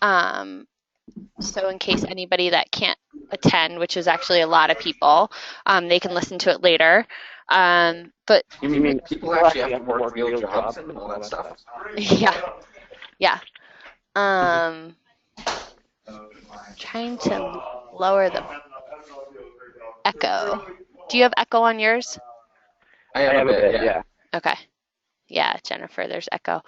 Um, so in case anybody that can't attend, which is actually a lot of people, they can listen to it later. But You You mean mean people people actually actually have to have to work work real real jobs jobs and and all all that that stuff? stuff? yeah, yeah. Um, Trying to lower the echo. Do you have echo on yours? I I have a have a bit, bit, yeah. yeah. Okay. Yeah, Jennifer, there's echo.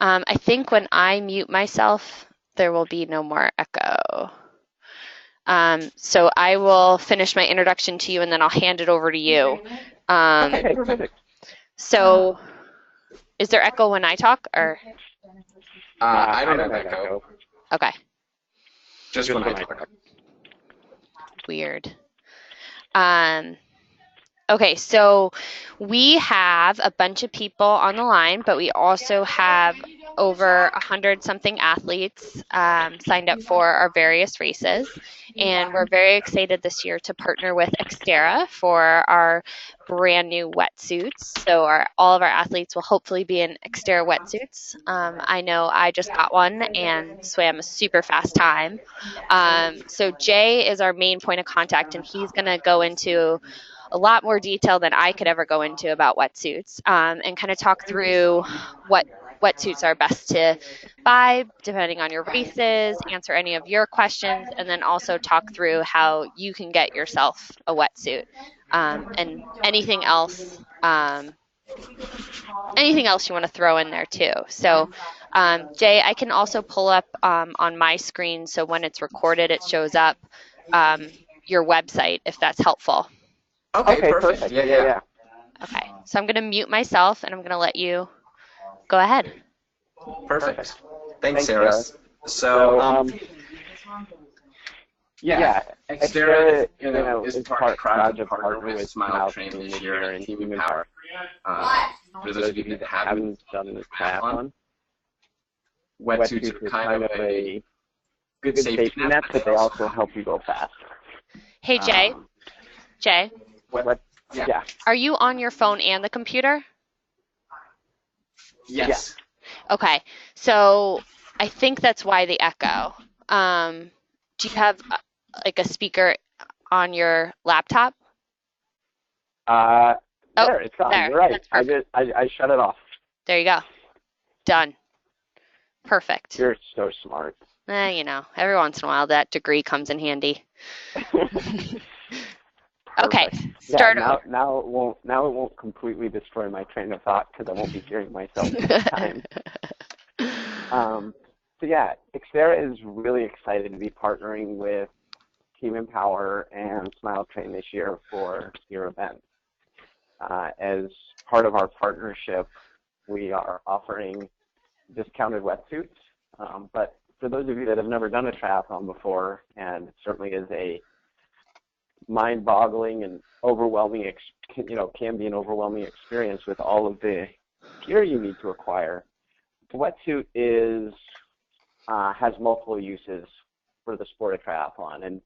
I think when I mute myself, there will be no more echo. So I will finish my introduction to you and then I'll hand it over to you. Okay, Okay, perfect. perfect. So is there echo when I talk or? I I don't don't have have echo, echo, Okay, just when just I when I talk. talk. weird. Um, Okay, so we have a bunch of people on the line, but we also have over 100 something athletes signed up for our various races. And we're very excited this year to partner with Xterra for our brand new wetsuits. So all of our athletes will hopefully be in Xterra wetsuits. I know I just got one and swam a super fast time. So Jay is our main point of contact, and he's going to go into a lot more detail than I could ever go into about wetsuits, and kind of talk through what wetsuits are best to buy depending on your races, answer any of your questions, and then also talk through how you can get yourself a wetsuit, and anything else you want to throw in there too. So Jay, I can also pull up on my screen so when it's recorded it shows up um, your website if that's helpful. Okay, Okay, perfect. perfect. Yeah, Yeah, yeah. yeah. Okay, so I'm going to mute myself and I'm going to let you go ahead. Perfect. Perfect. Thanks, Thanks, Sarah. Sarah. So, So, yeah, yeah, Xterra Xterra, is proud proud to to partner partner with with Smile Smile Train Train this this year year and and Team Team Empower. Empower. For For those those of you of you that that haven't haven't done done the the triathlon, triathlon, wetsuits are wetsuits are kind of kind of a a good good safety safety net, net, but they but they also also help help you you go go fast. fast. Hey Jay, Um, Jay, What? what? Yeah. Yeah. are you on your phone and the computer? Yes. Yes. Okay, so I think that's why the echo. Do you have like a speaker on your laptop? Uh, Oh, there, it's on. there, You're right. that's perfect. I shut it off. There you go. Done. Perfect. You're so smart. Every once in a while that degree comes in handy. Okay, Perfect. Yeah. start over. Now it won't completely destroy my train of thought because I won't be hearing myself each time. Um, so yeah, Xterra is really excited to be partnering with Team Empower and Smile Train this year for your event. As part of our partnership, we are offering discounted wetsuits. But for those of you that have never done a triathlon before, and it certainly is a mind-boggling and overwhelming, can be an overwhelming experience with all of the gear you need to acquire. The wetsuit has multiple uses for the sport of triathlon, and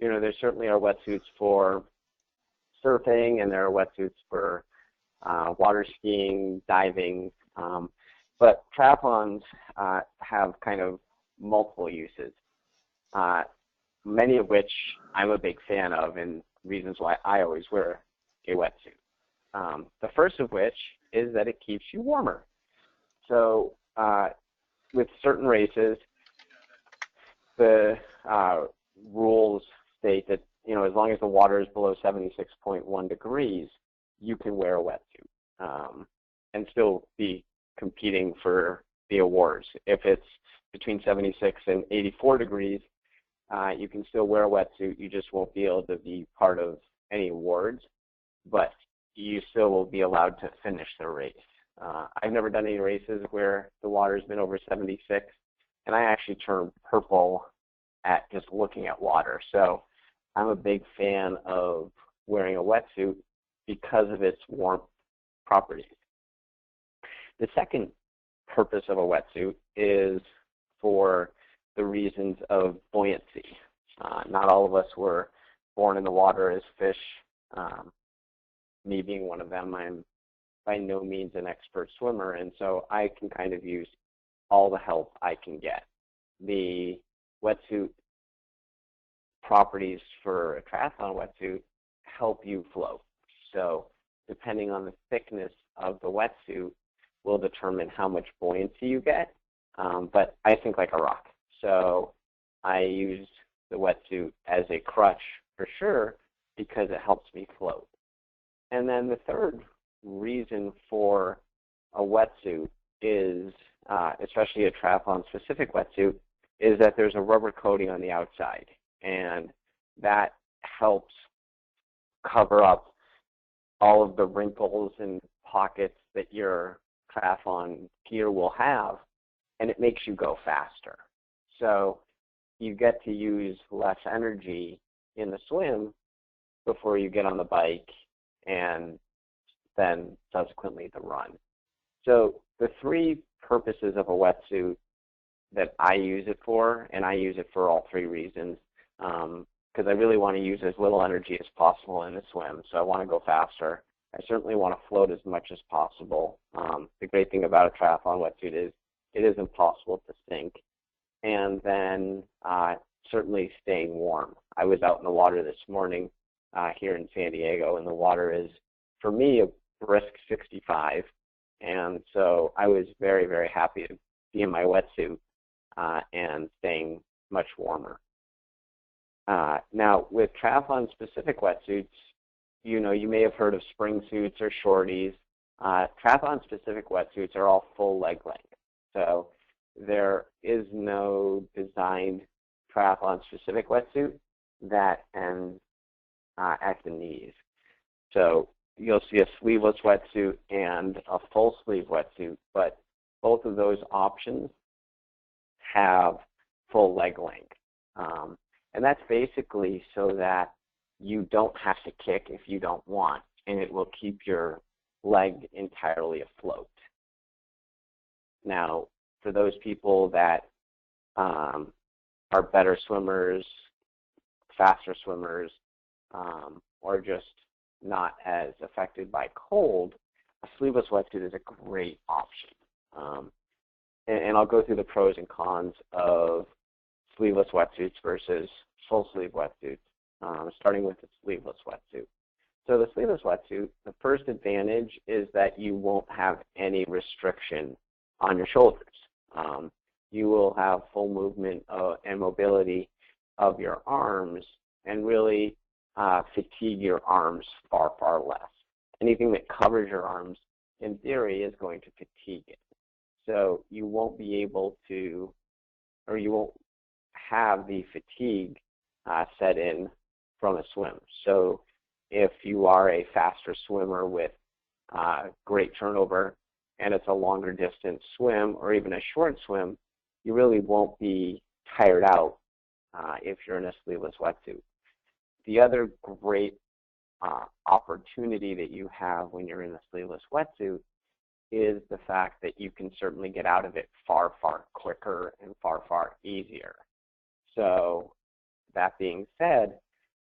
there certainly are wetsuits for surfing, and there are wetsuits for water skiing, diving, but triathlons have kind of multiple uses, uh, many of which I'm a big fan of, and reasons why I always wear a wetsuit. The first of which is that it keeps you warmer. So with certain races, the rules state that as long as the water is below 76.1 degrees, you can wear a wetsuit and still be competing for the awards. If it's between 76 and 84 degrees, you can still wear a wetsuit. You just won't be able to be part of any awards, but you still will be allowed to finish the race. I've never done any races where the water's been over 76, and I actually turn purple at just looking at water. So I'm a big fan of wearing a wetsuit because of its warmth properties. The second purpose of a wetsuit is for the reasons of buoyancy. Not all of us were born in the water as fish, me being one of them. I'm by no means an expert swimmer, and so I can kind of use all the help I can get. the wetsuit properties for a triathlon wetsuit help you float. So depending on the thickness of the wetsuit will determine how much buoyancy you get, but I think like a rock. So I use the wetsuit as a crutch for sure because it helps me float. And then the third reason for a wetsuit is, especially a triathlon-specific wetsuit, is that there's a rubber coating on the outside, and that helps cover up all of the wrinkles and pockets that your triathlon gear will have, and it makes you go faster. So you get to use less energy in the swim before you get on the bike and then subsequently the run. So the three purposes of a wetsuit that I use it for, and I use it for all three reasons, because I really want to use as little energy as possible in the swim. So I want to go faster. I certainly want to float as much as possible. The great thing about a triathlon wetsuit is it is impossible to sink. And then certainly staying warm. I was out in the water this morning here in San Diego, and the water is, for me, a brisk 65. And so I was very, very happy to be in my wetsuit and staying much warmer. Now, with triathlon-specific wetsuits, you may have heard of spring suits or shorties. Triathlon-specific wetsuits are all full leg length. So there is no designed triathlon-specific wetsuit that ends at the knees. So you'll see a sleeveless wetsuit and a full sleeve wetsuit, but both of those options have full leg length. And that's basically so that you don't have to kick if you don't want, and it will keep your leg entirely afloat. Now, for those people that are better swimmers, faster swimmers, or just not as affected by cold, a sleeveless wetsuit is a great option. And I'll go through the pros and cons of sleeveless wetsuits versus full sleeve wetsuits, starting with the sleeveless wetsuit. So the sleeveless wetsuit, the first advantage is that you won't have any restriction on your shoulders. You will have full movement and mobility of your arms and really fatigue your arms far, far less. Anything that covers your arms, in theory, is going to fatigue it. So you won't be able to, or you won't have the fatigue set in from a swim. So if you are a faster swimmer with great turnover and it's a longer distance swim or even a short swim, you really won't be tired out if you're in a sleeveless wetsuit. The other great opportunity that you have when you're in a sleeveless wetsuit is the fact that you can certainly get out of it far, far quicker and far, far easier. So that being said,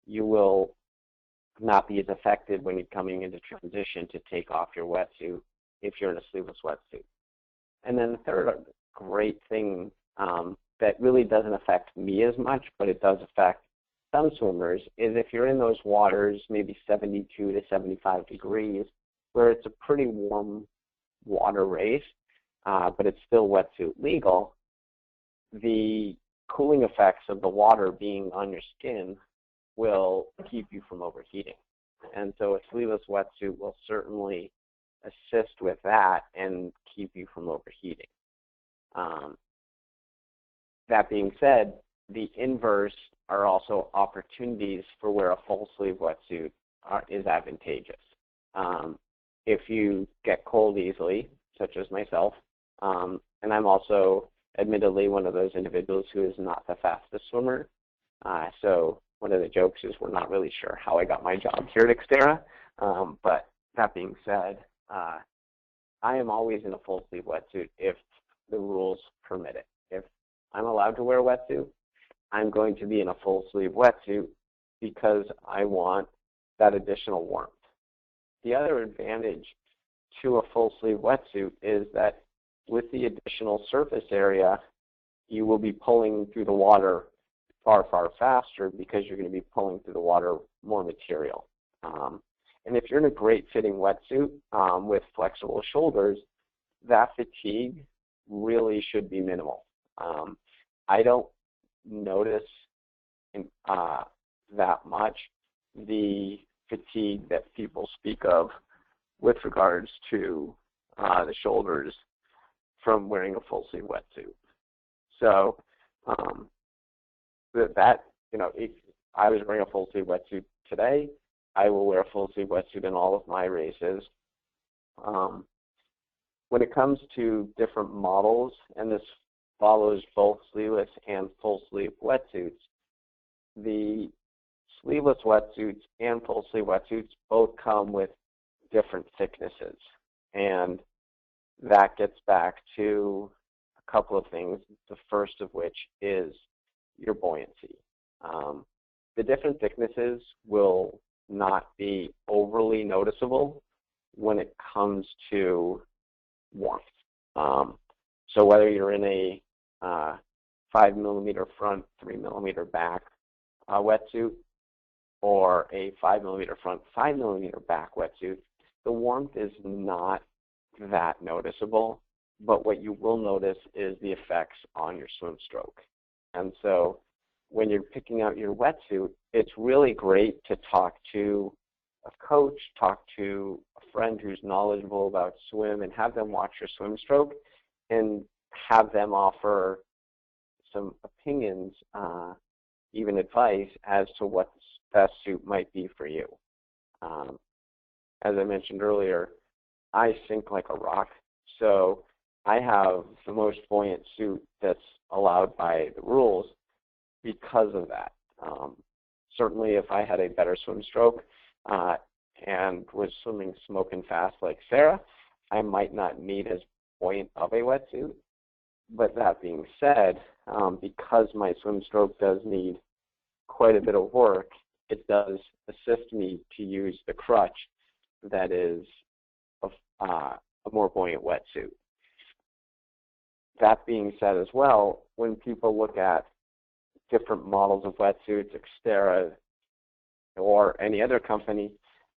you will not be as affected when you're coming into transition to take off your wetsuit if you're in a sleeveless wetsuit. And then the third great thing that really doesn't affect me as much, but it does affect some swimmers, is if you're in those waters, maybe 72 to 75 degrees, where it's a pretty warm water race, but it's still wetsuit legal, the cooling effects of the water being on your skin will keep you from overheating. And so a sleeveless wetsuit will certainly assist with that and keep you from overheating. That being said, the inverse are also opportunities for where a full sleeve wetsuit is advantageous. If you get cold easily, such as myself, and I'm also admittedly one of those individuals who is not the fastest swimmer, so one of the jokes is we're not really sure how I got my job here at Xterra, but that being said, I am always in a full sleeve wetsuit if the rules permit it. If I'm allowed to wear a wetsuit, I'm going to be in a full sleeve wetsuit because I want that additional warmth. The other advantage to a full sleeve wetsuit is that with the additional surface area, you will be pulling through the water far, far faster because you're going to be pulling through the water more material. And if you're in a great fitting wetsuit with flexible shoulders, that fatigue really should be minimal. I don't notice that much the fatigue that people speak of with regards to the shoulders from wearing a full sleeve wetsuit. So if I was wearing a full sleeve wetsuit today, I will wear a full sleeve wetsuit in all of my races. When it comes to different models, and this follows both sleeveless and full sleeve wetsuits, the sleeveless wetsuits and full sleeve wetsuits both come with different thicknesses. And that gets back to a couple of things, the first of which is your buoyancy. The different thicknesses will not be overly noticeable when it comes to warmth. So whether you're in a 5mm front, 3mm back wetsuit, or a 5mm front, 5mm back wetsuit, the warmth is not that noticeable, but what you will notice is the effects on your swim stroke. And so when you're picking out your wetsuit, it's really great to talk to a coach, talk to a friend who's knowledgeable about swim, and have them watch your swim stroke and have them offer some opinions, even advice as to what the best suit might be for you. As I mentioned earlier, I sink like a rock, so I have the most buoyant suit that's allowed by the rules because of that. Certainly if I had a better swim stroke and was swimming smoking fast like Xterra, I might not need as buoyant of a wetsuit. But that being said, because my swim stroke does need quite a bit of work, it does assist me to use the crutch that is a more buoyant wetsuit. That being said as well, when people look at different models of wetsuits, Xterra or any other company,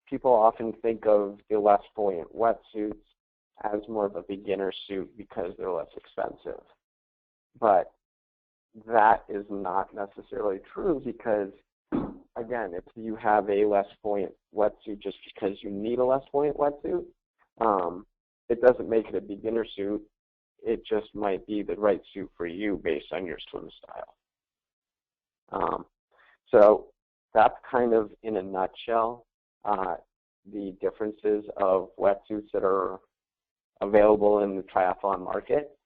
people often think of the less buoyant wetsuits as more of a beginner suit because they're less expensive. But that is not necessarily true because, again, if you have a less buoyant wetsuit just because you need a less buoyant wetsuit, it doesn't make it a beginner suit. It just might be the right suit for you based on your swim style. So that's kind of, in a nutshell, the differences of wetsuits that are available in the triathlon market.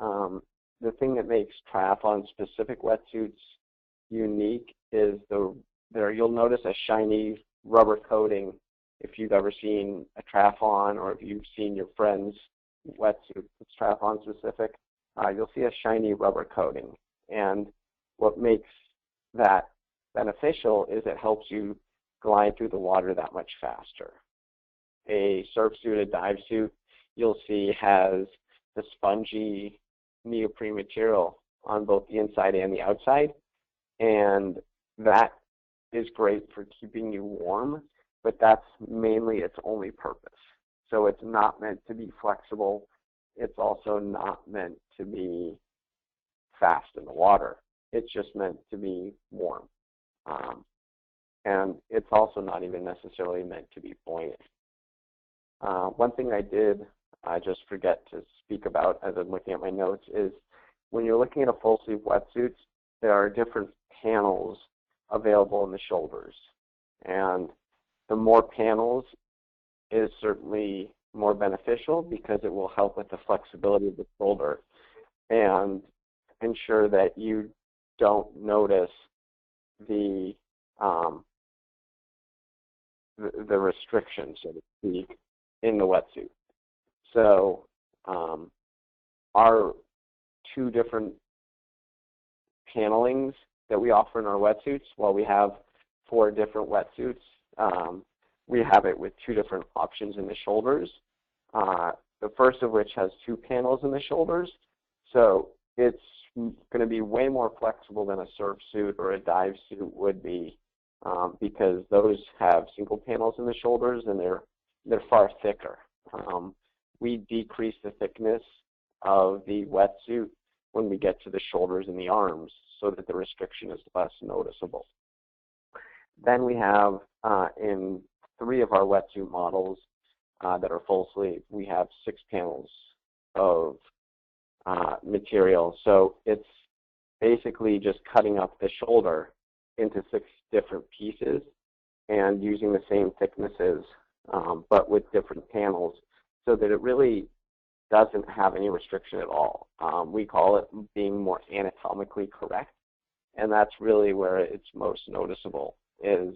The thing that makes triathlon-specific wetsuits unique is you'll notice a shiny rubber coating if you've ever seen a triathlon or if you've seen your friend's wetsuit that's triathlon-specific. You'll see a shiny rubber coating. And what makes that beneficial is it helps you glide through the water that much faster. A surf suit, a dive suit, you'll see has the spongy neoprene material on both the inside and the outside, and that is great for keeping you warm, but that's mainly its only purpose. So it's not meant to be flexible. It's also not meant to be fast in the water. It's just meant to be warm. And it's also not even necessarily meant to be buoyant. One thing I just forget to speak about as I'm looking at my notes is when you're looking at a full sleeve wetsuit, there are different panels available in the shoulders. And the more panels is certainly more beneficial because it will help with the flexibility of the shoulder and ensure that you don't notice the restrictions, so to speak, in the wetsuit. So our two different panelings that we offer in our wetsuits, while we have 4 different wetsuits, we have it with 2 different options in the shoulders. The first of which has 2 panels in the shoulders. So it's going to be way more flexible than a surf suit or a dive suit would be, because those have single panels in the shoulders and they're far thicker. We decrease the thickness of the wetsuit when we get to the shoulders and the arms so that the restriction is less noticeable. Then we have in 3 of our wetsuit models that are full sleeve, we have 6 panels of material. So it's basically just cutting up the shoulder into 6 different pieces and using the same thicknesses, but with different panels, so that it really doesn't have any restriction at all. We call it being more anatomically correct, and that's really where it's most noticeable, is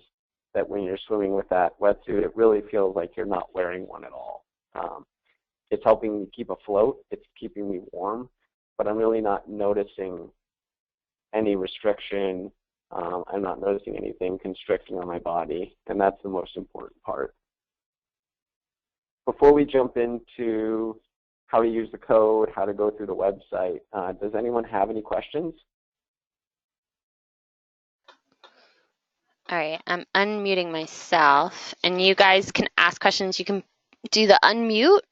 that when you're swimming with that wetsuit, it really feels like you're not wearing one at all. It's helping me keep afloat, it's keeping me warm, but I'm really not noticing any restriction. I'm not noticing anything constricting on my body, and that's the most important part. Before we jump into how to use the code, how to go through the website, does anyone have any questions? All right, I'm unmuting myself, and you guys can ask questions. You can do the unmute,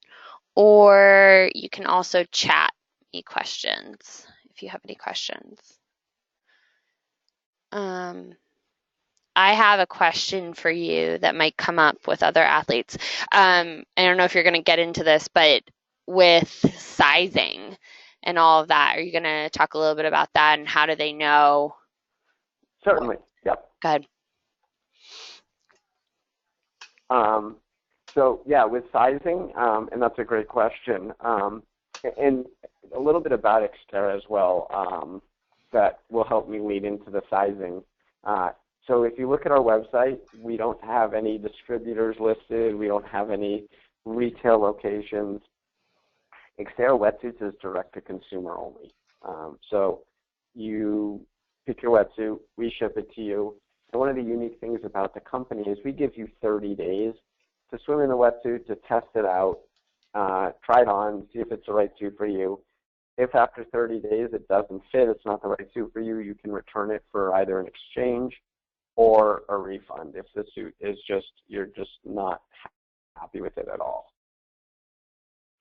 or you can also chat me questions if you have any questions. I have a question for you that might come up with other athletes. I don't know if you're going to get into this, but with sizing and all of that, are you going to talk a little bit about that and how do they know? Certainly, yep. Go ahead. So yeah, with sizing, and that's a great question, and a little bit about Xterra as well, that will help me lead into the sizing. So if you look at our website, we don't have any distributors listed. We don't have any retail locations. Xterra Wetsuits is direct to consumer only. So you pick your wetsuit, we ship it to you. And one of the unique things about the company is we give you 30 days to swim in the wetsuit, to test it out, try it on, see if it's the right suit for you. If after 30 days it doesn't fit, it's not the right suit for you, you can return it for either an exchange or a refund if the suit is you're just not happy with it at all.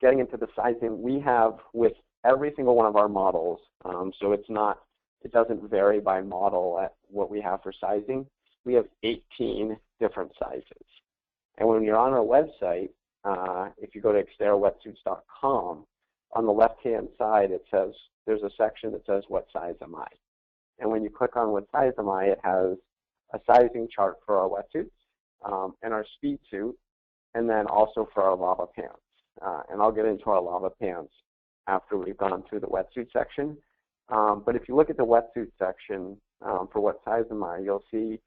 Getting into the sizing, we have with every single one of our models, so it doesn't vary by model at what we have for sizing. We have 18 different sizes. And when you're on our website, if you go to xterrawetsuits.com, on the left-hand side there's a section that says what size am I? And when you click on what size am I, it has a sizing chart for our wetsuits and our speed suit, and then also for our lava pants. And I'll get into our lava pants after we've gone through the wetsuit section. But if you look at the wetsuit section for what size am I, you'll see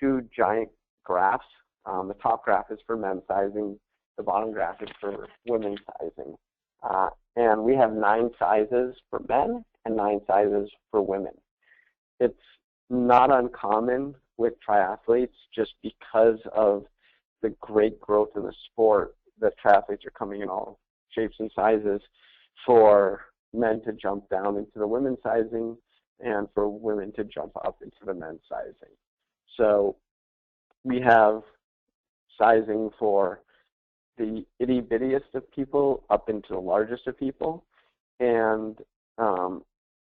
2 giant graphs. The top graph is for men's sizing. The bottom graph is for women's sizing. And we have 9 sizes for men and 9 sizes for women. It's not uncommon with triathletes, just because of the great growth in the sport, that triathletes are coming in all shapes and sizes, for men to jump down into the women's sizing and for women to jump up into the men's sizing. So we have sizing for the itty-bittiest of people up into the largest of people. And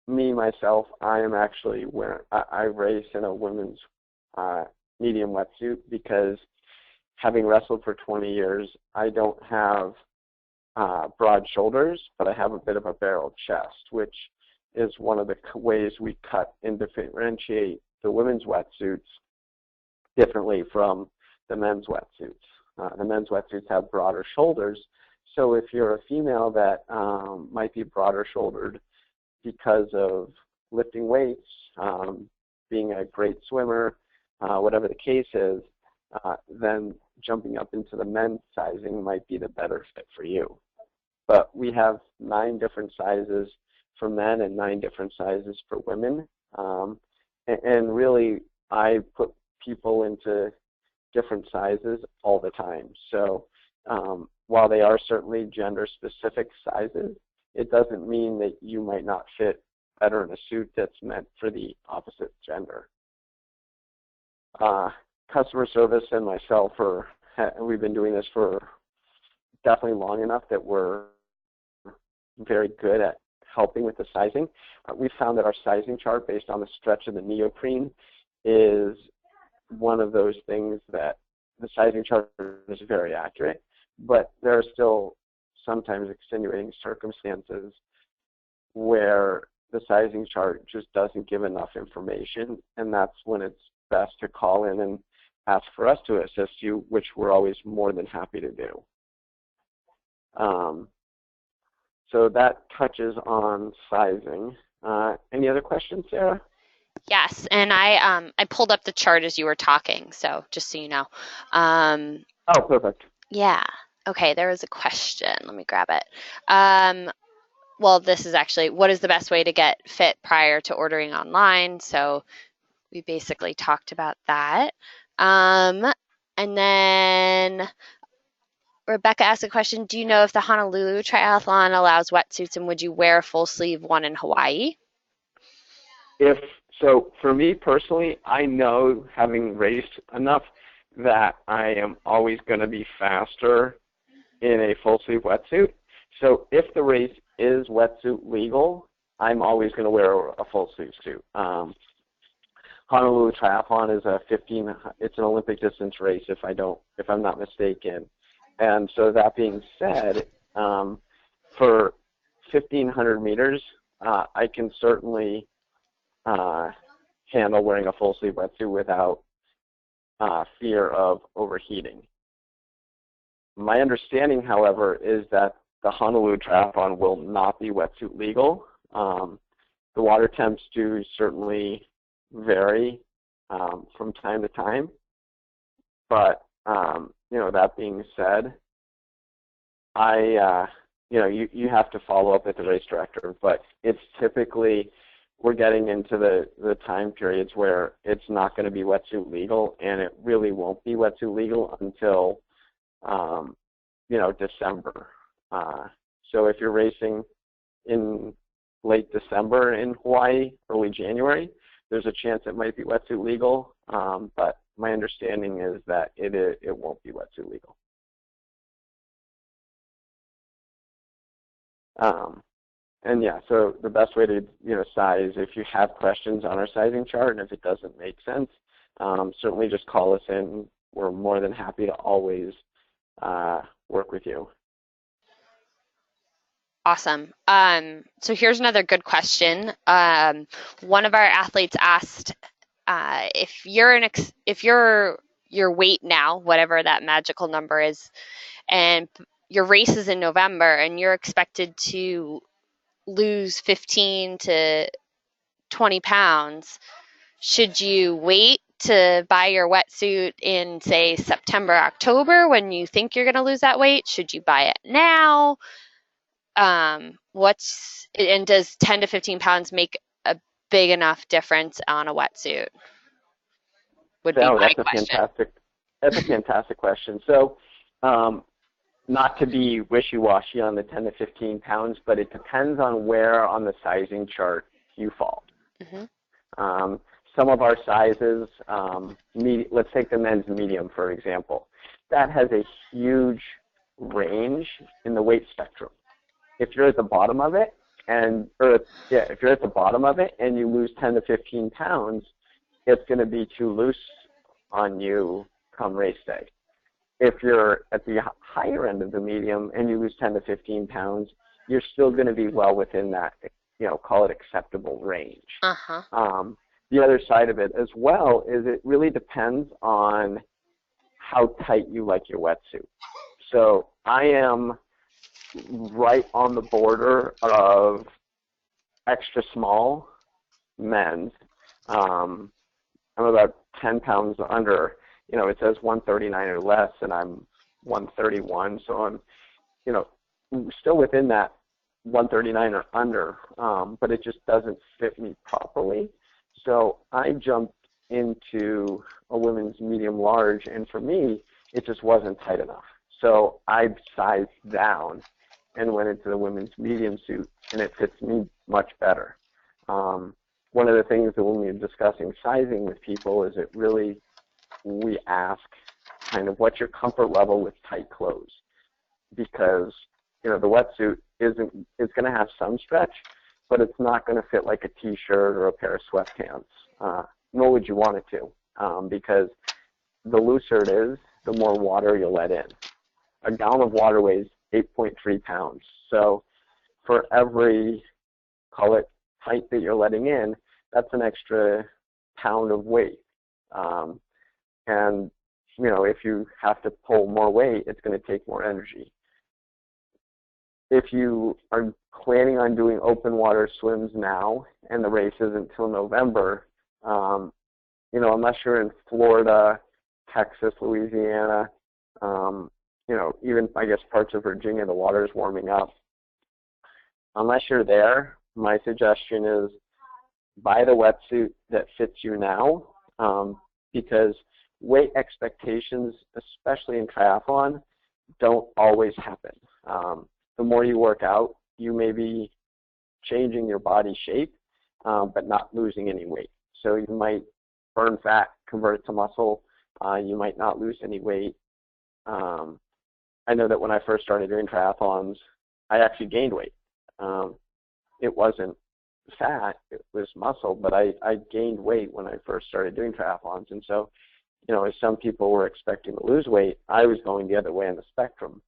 me, myself, I am actually I race in a women's medium wetsuit, because having wrestled for 20 years, I don't have broad shoulders, but I have a bit of a barrel chest, which is one of the ways we cut and differentiate the women's wetsuits differently from the men's wetsuits. The men's wetsuits have broader shoulders, so if you're a female that might be broader shouldered because of lifting weights, being a great swimmer, whatever the case is, then jumping up into the men's sizing might be the better fit for you. But we have 9 different sizes for men and 9 different sizes for women. And really, I put people into different sizes all the time. So while they are certainly gender-specific sizes, it doesn't mean that you might not fit better in a suit that's meant for the opposite gender. Customer service and myself we've been doing this for definitely long enough that we're very good at helping with the sizing. We found that our sizing chart based on the stretch of the neoprene is one of those things that the sizing chart is very accurate, but there are still sometimes extenuating circumstances where the sizing chart just doesn't give enough information, and that's when it's best to call in and ask for us to assist you, which we're always more than happy to do. So that touches on sizing. Any other questions, Sarah? Yes, and I pulled up the chart as you were talking, so just so you know. Oh, perfect. Yeah. Okay, there was a question. Let me grab it. Well, this is actually, what is the best way to get fit prior to ordering online? So we basically talked about that. And then Rebecca asked a question, do you know if the Honolulu Triathlon allows wetsuits, and would you wear a full sleeve one in Hawaii? So for me personally, I know, having raced enough, that I am always going to be faster in a full sleeve wetsuit. So if the race is wetsuit legal, I'm always going to wear a full sleeve suit. Honolulu Triathlon is it's an Olympic distance race if I'm not mistaken. And so that being said, for 1,500 meters, I can certainly handle wearing a full sleeve wetsuit without fear of overheating. My understanding, however, is that the Honolulu Triathlon will not be wetsuit legal. The water temps do certainly vary from time to time, but that being said, you have to follow up with the race director, but it's typically, we're getting into the time periods where it's not going to be wetsuit legal, and it really won't be wetsuit legal until December. So if you're racing in late December in Hawaii, early January, there's a chance it might be wetsuit legal, but my understanding is that it won't be wetsuit legal. And yeah, so the best way to size, if you have questions on our sizing chart and if it doesn't make sense, certainly just call us in. We're more than happy to always work with you. Awesome. So here's another good question. One of our athletes asked if your weight now, whatever that magical number is, and your race is in November, and you're expected to lose 15 to 20 pounds, should you wait to buy your wetsuit in, say, September, October, when you think you're going to lose that weight? Should you buy it now? Does 10 to 15 pounds make a big enough difference on a wetsuit? Would be my question. That's a fantastic question. So, not to be wishy-washy on the 10 to 15 pounds, but it depends on where on the sizing chart you fall. Mm-hmm. Some of our sizes, let's take the men's medium, for example. That has a huge range in the weight spectrum. If you're at the bottom of it, if you're at the bottom of it and you lose 10 to 15 pounds, it's going to be too loose on you come race day. If you're at the higher end of the medium and you lose 10 to 15 pounds, you're still going to be well within that, call it acceptable range. Uh-huh. The other side of it as well is it really depends on how tight you like your wetsuit. So I am right on the border of extra small men's. I'm about 10 pounds under, it says 139 or less, and I'm 131, so I'm, still within that 139 or under, but it just doesn't fit me properly. So I jumped into a women's medium large, and for me, it just wasn't tight enough. So I sized down and went into the women's medium suit, and it fits me much better. One of the things that when we're discussing sizing with people is it really, we ask kind of what's your comfort level with tight clothes, because the wetsuit is going to have some stretch, but it's not going to fit like a t-shirt or a pair of sweatpants, nor would you want it to, because the looser it is, the more water you'll let in. A gallon of water weighs 8.3 pounds. So for every, call it, height that you're letting in, that's an extra pound of weight. And, if you have to pull more weight, it's going to take more energy. If you are planning on doing open water swims now and the race isn't until November, unless you're in Florida, Texas, Louisiana, even I guess parts of Virginia, the water is warming up. Unless you're there, my suggestion is buy the wetsuit that fits you now, because weight expectations, especially in triathlon, don't always happen. The more you work out, you may be changing your body shape, but not losing any weight. So you might burn fat, convert it to muscle. You might not lose any weight. I know that when I first started doing triathlons, I actually gained weight. It wasn't fat, it was muscle, but I gained weight when I first started doing triathlons. And so, as some people were expecting to lose weight, I was going the other way on the spectrum.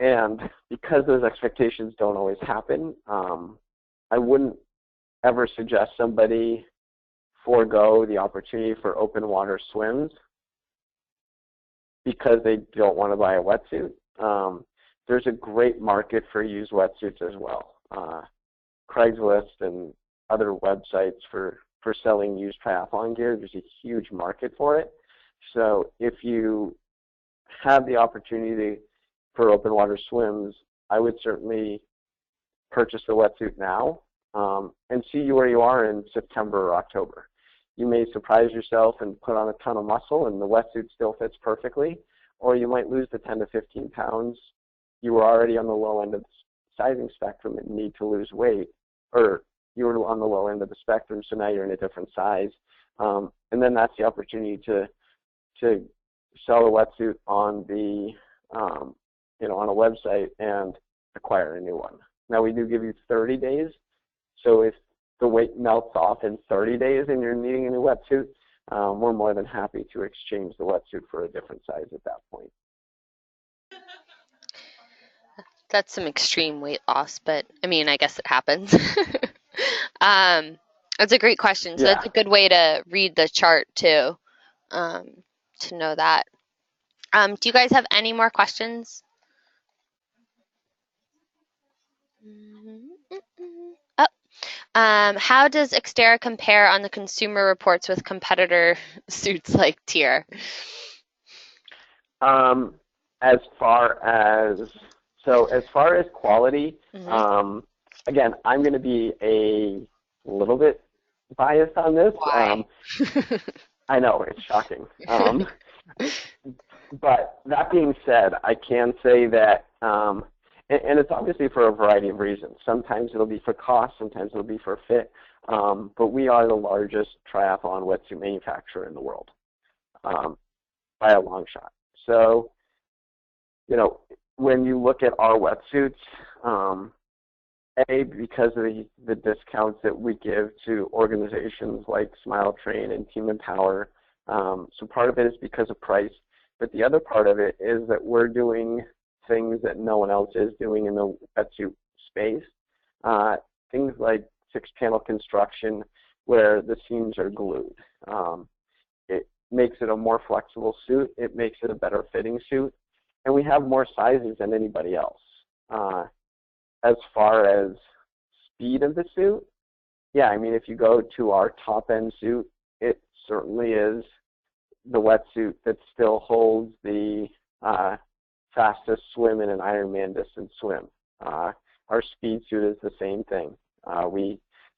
And because those expectations don't always happen, I wouldn't ever suggest somebody forego the opportunity for open water swims because they don't want to buy a wetsuit. There's a great market for used wetsuits as well. Craigslist and other websites for selling used triathlon gear, there's a huge market for it. So if you have the opportunity for open water swims, I would certainly purchase the wetsuit now and see where you are in September or October. You may surprise yourself and put on a ton of muscle and the wetsuit still fits perfectly, or you might lose the 10 to 15 pounds. You were already on the low end of the sizing spectrum and need to lose weight, or you were on the low end of the spectrum, so now you're in a different size. And then that's the opportunity to sell a wetsuit on the on a website and acquire a new one. Now we do give you 30 days, so if the weight melts off in 30 days and you're needing a new wetsuit, we're more than happy to exchange the wetsuit for a different size at that point. That's some extreme weight loss, but I guess it happens. That's a great question. So that's a good way to read the chart too, to know that. Do you guys have any more questions? Oh, how does Xterra compare on the consumer reports with competitor suits like Tier? As far as quality, again, I'm going to be a little bit biased on this. Why? I know, it's shocking. But that being said, I can say that, and it's obviously for a variety of reasons. Sometimes it'll be for cost, sometimes it'll be for fit, but we are the largest triathlon wetsuit manufacturer in the world, by a long shot. So, when you look at our wetsuits, because of the discounts that we give to organizations like Smile Train and Team Empower, so part of it is because of price, but the other part of it is that we're doing things that no one else is doing in the wetsuit space. Things like 6-panel construction where the seams are glued. It makes it a more flexible suit. It makes it a better fitting suit. And we have more sizes than anybody else. As far as speed of the suit, if you go to our top-end suit, it certainly is the wetsuit that still holds the fastest swim in an Ironman distance swim. Our speed suit is the same thing.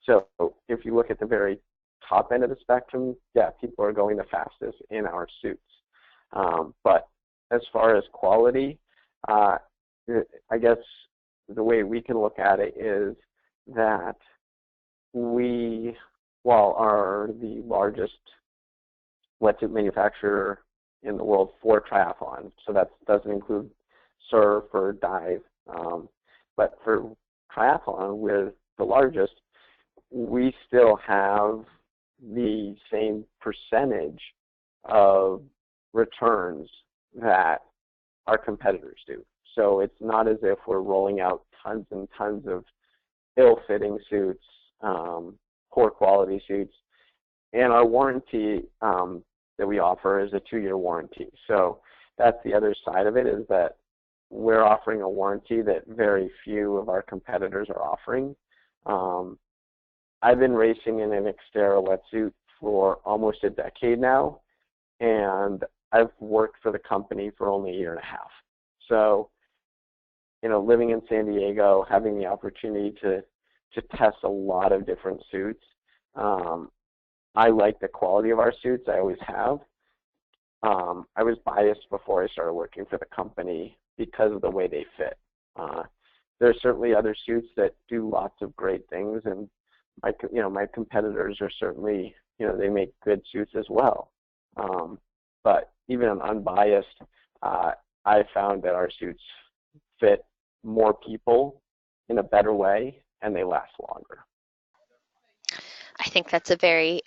So if you look at the very top end of the spectrum, people are going the fastest in our suits. But as far as quality, I guess the way we can look at it is that we, well, are the largest wetsuit manufacturer in the world for triathlon. So that doesn't include surf or dive. But for triathlon, we're the largest. We still have the same percentage of returns that our competitors do. So it's not as if we're rolling out tons and tons of ill-fitting suits, poor quality suits. And our warranty that we offer is a 2-year warranty. So that's the other side of it, is that we're offering a warranty that very few of our competitors are offering. I've been racing in an Xterra wetsuit for almost a decade now, and I've worked for the company for only a year and a half. So, living in San Diego, having the opportunity to test a lot of different suits, I like the quality of our suits. I always have. I was biased before I started working for the company because of the way they fit. There's certainly other suits that do lots of great things, and my competitors are certainly, they make good suits as well. But even unbiased, I found that our suits fit more people in a better way, and they last longer. I think that's a very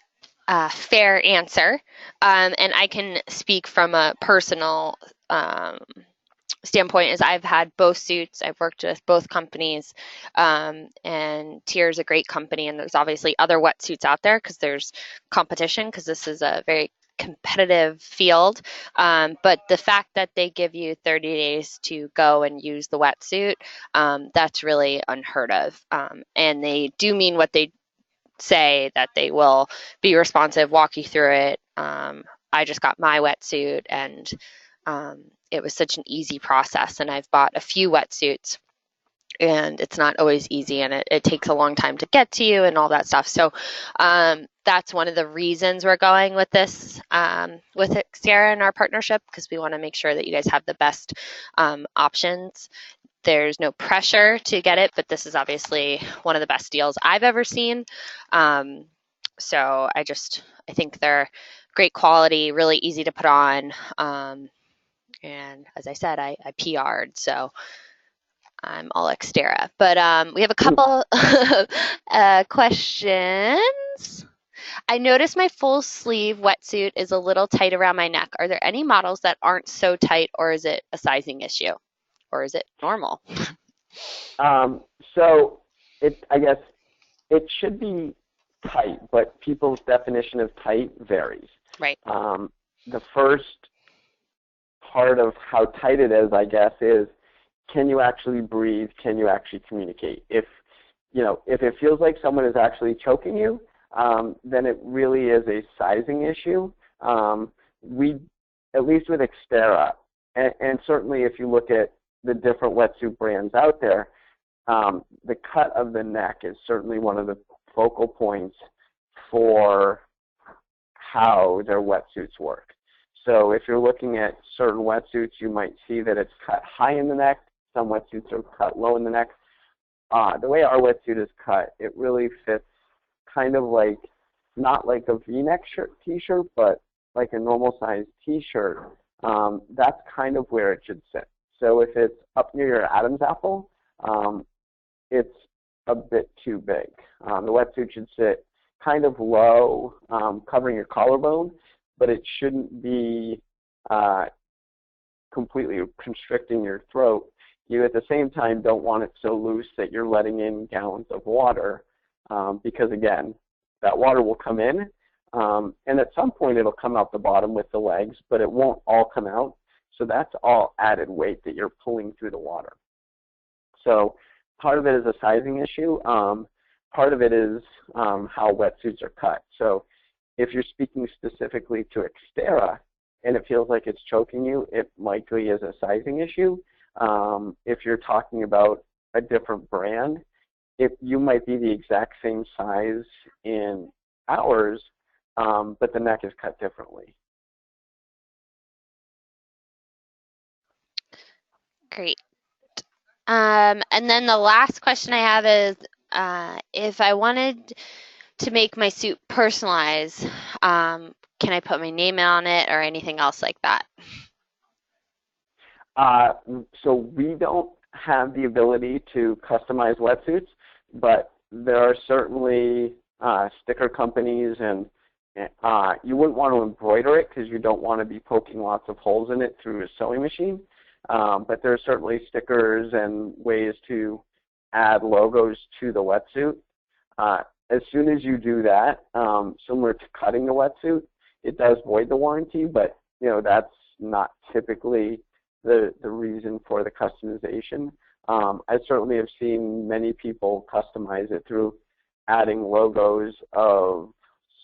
fair answer. And I can speak from a personal standpoint, is I've had both suits. I've worked with both companies, and Tier is a great company, and there's obviously other wetsuits out there because there's competition, because this is a very competitive field. But the fact that they give you 30 days to go and use the wetsuit, that's really unheard of. And they do mean what they say, that they will be responsive, walk you through it. I just got my wetsuit, and it was such an easy process. And I've bought a few wetsuits, and it's not always easy, and it takes a long time to get to you and all that stuff. So that's one of the reasons we're going with this, with Xterra in our partnership, because we want to make sure that you guys have the best options. There's no pressure to get it, but this is obviously one of the best deals I've ever seen. So I think they're great quality, really easy to put on. And as I said, I PR'd, so I'm all Xterra. But we have a couple questions. I noticed my full sleeve wetsuit is a little tight around my neck. Are there any models that aren't so tight, or is it a sizing issue? Or is it normal? So I guess it should be tight, but people's definition of tight varies. Right. The first part of how tight it is, I guess, is, can you actually breathe? Can you actually communicate? If it feels like someone is actually choking you, then it really is a sizing issue. We, at least with Xterra, and certainly if you look at the different wetsuit brands out there, the cut of the neck is certainly one of the focal points for how their wetsuits work. So if you're looking at certain wetsuits, you might see that it's cut high in the neck. Some wetsuits are cut low in the neck. The way our wetsuit is cut, it really fits kind of like, not like a V-neck t-shirt, but like a normal size t-shirt. That's kind of where it should sit. So if it's up near your Adam's apple, it's a bit too big. The wetsuit should sit kind of low, covering your collarbone, but it shouldn't be completely constricting your throat. You, at the same time, don't want it so loose that you're letting in gallons of water, because, again, that water will come in, and at some point it'll come out the bottom with the legs, but it won't all come out. So that's all added weight that you're pulling through the water. So part of it is a sizing issue. Part of it is how wetsuits are cut. So if you're speaking specifically to Xterra and it feels like it's choking you, it likely is a sizing issue. If you're talking about a different brand, you might be the exact same size in ours, but the neck is cut differently. Great. And then the last question I have is, if I wanted to make my suit personalized, can I put my name on it or anything else like that? Uh, so we don't have the ability to customize wetsuits, but there are certainly sticker companies, and you wouldn't want to embroider it because you don't want to be poking lots of holes in it through a sewing machine. But there are certainly stickers and ways to add logos to the wetsuit. As soon as you do that, similar to cutting the wetsuit, it does void the warranty, but that's not typically the reason for the customization. I certainly have seen many people customize it through adding logos of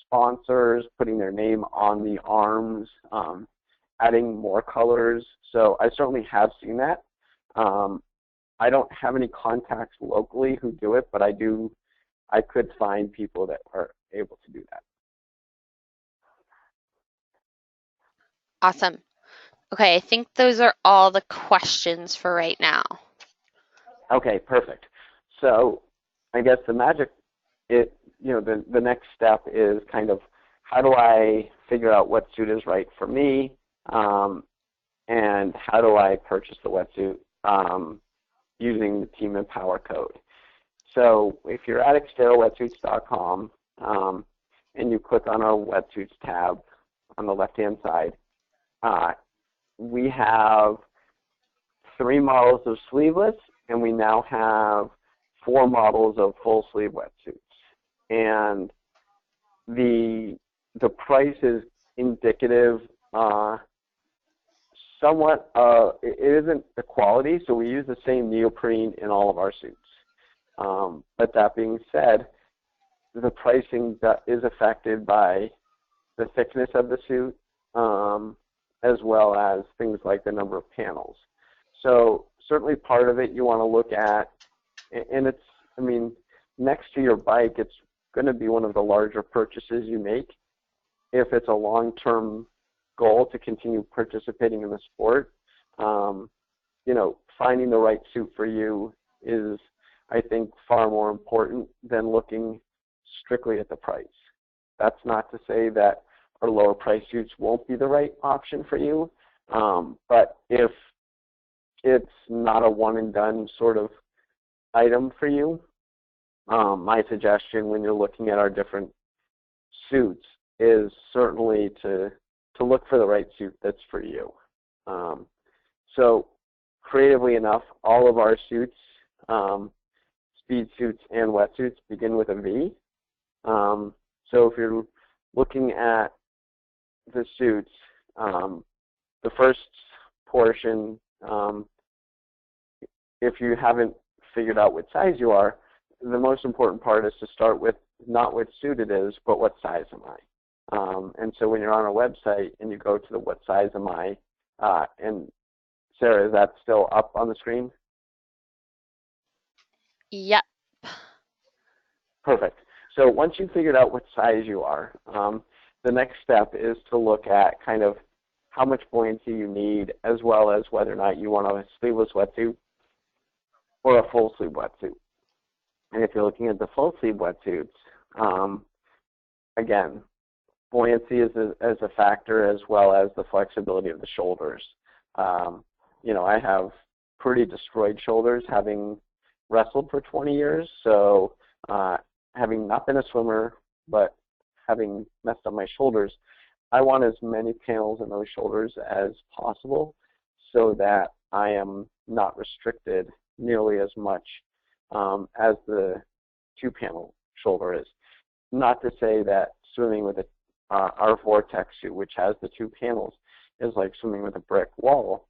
sponsors, putting their name on the arms, adding more colors. So I certainly have seen that. I don't have any contacts locally who do it, but I could find people that are able to do that. Awesome. Okay, I think those are all the questions for right now. Okay, perfect. So I guess the magic, the next step is kind of how do I figure out what suit is right for me, and how do I purchase the wetsuit using the Team Empower code. So if you're at xterrawetsuits.com and you click on our wetsuits tab on the left-hand side, we have 3 models of sleeveless, and we now have 4 models of full sleeve wetsuits. And the price is indicative, somewhat. It isn't the quality, so we use the same neoprene in all of our suits. But that being said, the pricing is affected by the thickness of the suit, as well as things like the number of panels. So certainly part of it you want to look at, and next to your bike, it's going to be one of the larger purchases you make. If it's a long-term goal to continue participating in the sport, finding the right suit for you is, I think, far more important than looking strictly at the price. That's not to say that our lower price suits won't be the right option for you, but if it's not a one and done sort of item for you, my suggestion when you're looking at our different suits is certainly to look for the right suit that's for you. So creatively enough, all of our suits, speed suits and wetsuits, begin with a V. So if you're looking at the suits, the first portion, if you haven't figured out what size you are, the most important part is to start with not what suit it is, but what size am I. And so when you're on our website and you go to the what size am I, and Sarah, is that still up on the screen? Yep. Perfect. So once you've figured out what size you are, the next step is to look at kind of how much buoyancy you need, as well as whether or not you want a sleeveless wetsuit or a full sleeve wetsuit. And if you're looking at the full sleeve wetsuits, again, buoyancy is a factor, as well as the flexibility of the shoulders. I have pretty destroyed shoulders, having wrestled for 20 years, so having not been a swimmer, but having messed up my shoulders, I want as many panels in those shoulders as possible so that I am not restricted nearly as much as the 2-panel shoulder is. Not to say that swimming with our Vortex suit, which has the 2 panels, is like swimming with a brick wall.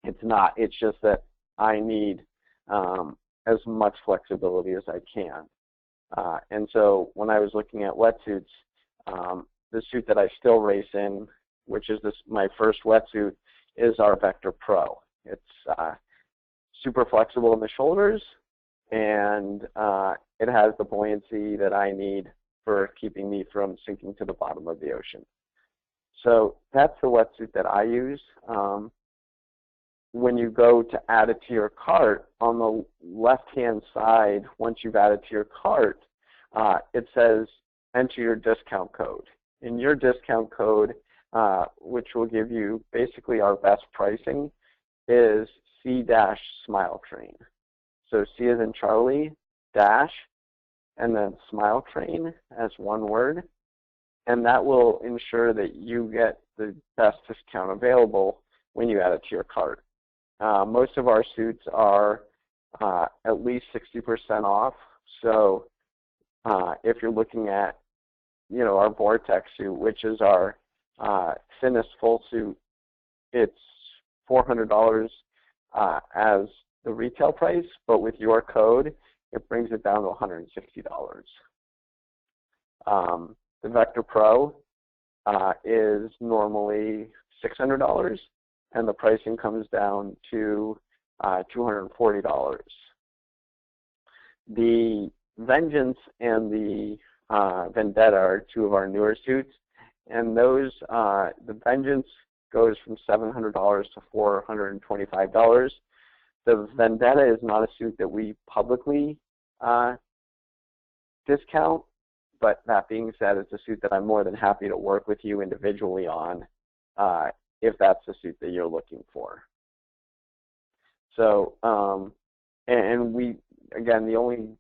It's not. It's just that I need as much flexibility as I can. And so when I was looking at wetsuits, the suit that I still race in, which is my first wetsuit, is our Vector Pro. It's super flexible in the shoulders, and it has the buoyancy that I need for keeping me from sinking to the bottom of the ocean. So that's the wetsuit that I use. when you go to add it to your cart, on the left-hand side, once you've added to your cart, it says enter your discount code. And your discount code, which will give you basically our best pricing, is C-Smile Train. So C as in Charlie, dash, and then Smile Train as one word. And that will ensure that you get the best discount available when you add it to your cart. Most of our suits are at least 60% off. So if you're looking at, our Vortex suit, which is our thinnest full suit, it's $400 as the retail price, but with your code, it brings it down to $160. The Vector Pro is normally $600, and the pricing comes down to $240. The Vengeance and the Vendetta are two of our newer suits, and those, the Vengeance goes from $700 to $425. The Vendetta is not a suit that we publicly discount, but that being said, it's a suit that I'm more than happy to work with you individually on if that's the suit that you're looking for. So, and we, again, the only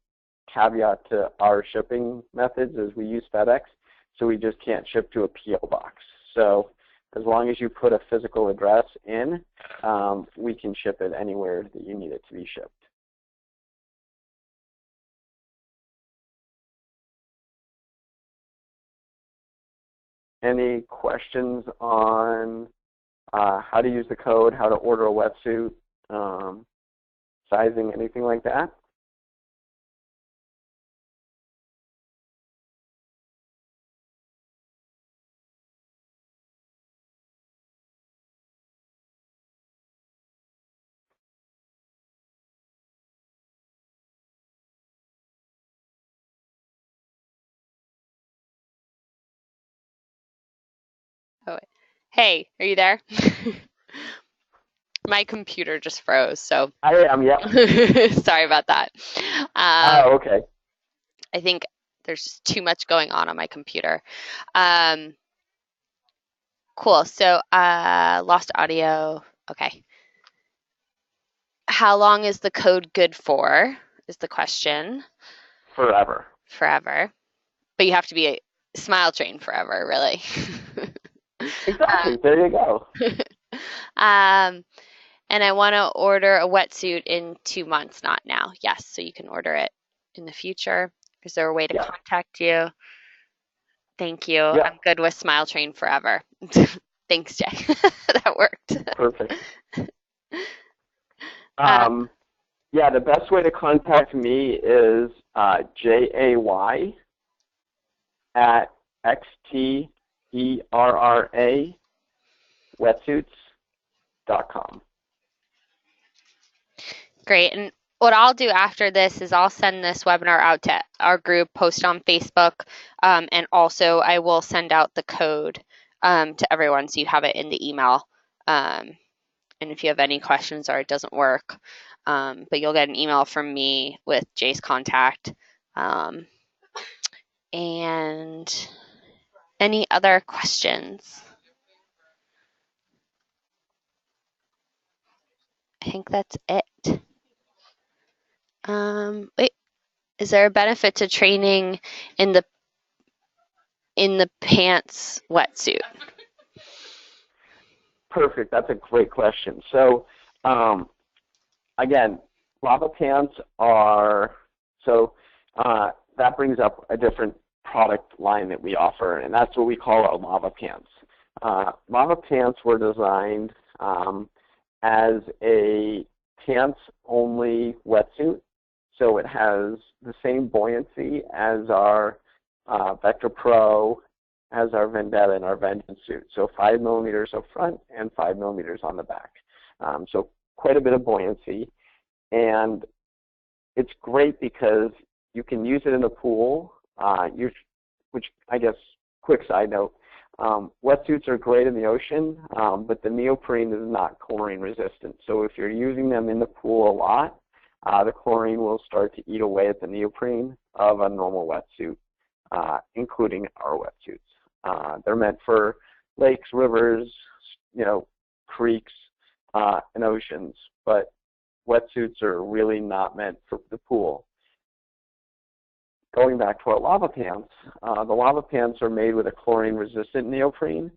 caveat to our shipping methods is we use FedEx, so we just can't ship to a PO box. So as long as you put a physical address in, we can ship it anywhere that you need it to be shipped. Any questions on how to use the code, how to order a wetsuit, sizing, anything like that? Oh, wait. Hey, are you there? My computer just froze, so. I am, yeah. Sorry about that. Oh, okay. I think there's just too much going on my computer. Cool. So, lost audio. Okay. How long is the code good for, is the question. Forever. Forever. But you have to be a Smile Train forever, really. Exactly. There you go. And I want to order a wetsuit in 2 months, not now. Yes, so you can order it in the future. Is there a way to contact you? Thank you. Yeah. I'm good with Smile Train forever. Thanks, Jay. That worked. Perfect. Yeah, the best way to contact me is JAY at XTERRA wetsuits.com. Great. And what I'll do after this is I'll send this webinar out to our group, post on Facebook, and also I will send out the code to everyone so you have it in the email. And if you have any questions or it doesn't work, but you'll get an email from me with Jay's contact. And any other questions? I think that's it. Wait, is there a benefit to training in the pants wetsuit? Perfect. That's a great question. So, again, lava pants are, that brings up a different product line that we offer, and that's what we call our lava pants. Lava pants were designed as a pants-only wetsuit, so it has the same buoyancy as our Vector Pro, as our Vendetta and our Vengeance suit. So 5 millimeters up front and 5 millimeters on the back. So quite a bit of buoyancy. And it's great because you can use it in the pool, which I guess, quick side note, Wetsuits are great in the ocean, but the neoprene is not chlorine resistant. So if you're using them in the pool a lot, the chlorine will start to eat away at the neoprene of a normal wetsuit, including our wetsuits. They're meant for lakes, rivers, creeks, and oceans, but wetsuits are really not meant for the pool. Going back to our lava pants, the lava pants are made with a chlorine-resistant neoprene,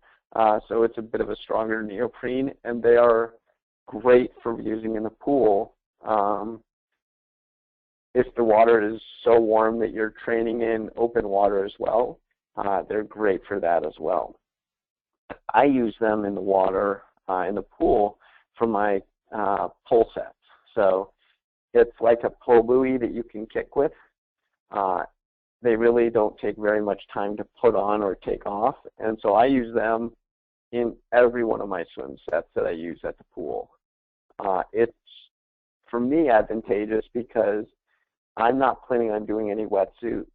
so it's a bit of a stronger neoprene, and they are great for using in the pool. If the water is so warm that you're training in open water as well, they're great for that as well. I use them in the water, in the pool, for my pole sets. So it's like a pull buoy that you can kick with. They really don't take very much time to put on or take off, and so I use them in every one of my swim sets that I use at the pool. It's, for me, advantageous because I'm not planning on doing any wetsuit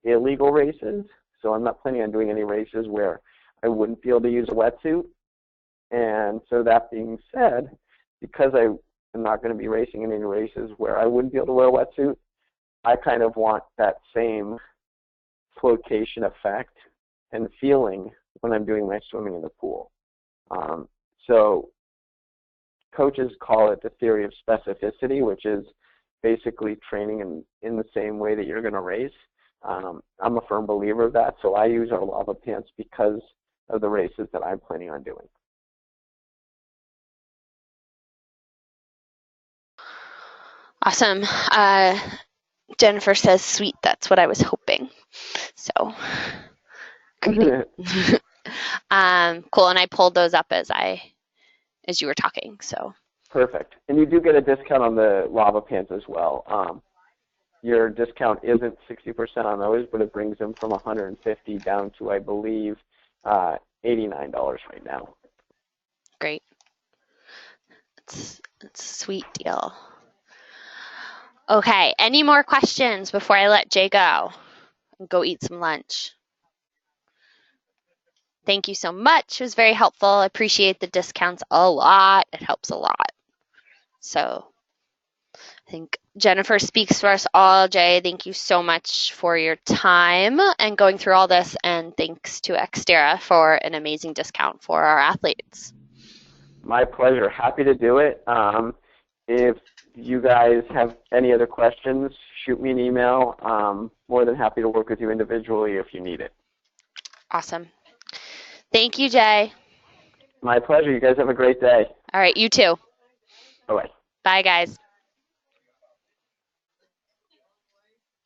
illegal races, so I'm not planning on doing any races where I wouldn't be able to use a wetsuit. And so that being said, because I am not going to be racing in any races where I wouldn't be able to wear a wetsuit, I kind of want that same flotation effect and feeling when I'm doing my swimming in the pool. So coaches call it the theory of specificity, which is basically training in the same way that you're going to race. I'm a firm believer of that, so I use our lava pants because of the races that I'm planning on doing. Awesome. Jennifer says, sweet, that's what I was hoping. So, great. Cool, and I pulled those up as you were talking, so. Perfect. And you do get a discount on the lava pants as well. Your discount isn't 60% on those, but it brings them from $150 down to, I believe, $89 right now. Great. It's a sweet deal. Okay, any more questions before I let Jay go and go eat some lunch? Thank you so much. It was very helpful. I appreciate the discounts a lot. It helps a lot. So I think Jennifer speaks for us all. Jay, thank you so much for your time and going through all this, and thanks to Xterra for an amazing discount for our athletes. My pleasure. Happy to do it. If you guys have any other questions, shoot me an email. More than happy to work with you individually if you need it. Awesome. Thank you, Jay. My pleasure. You guys have a great day. All right, you too. Bye-bye. Bye, guys.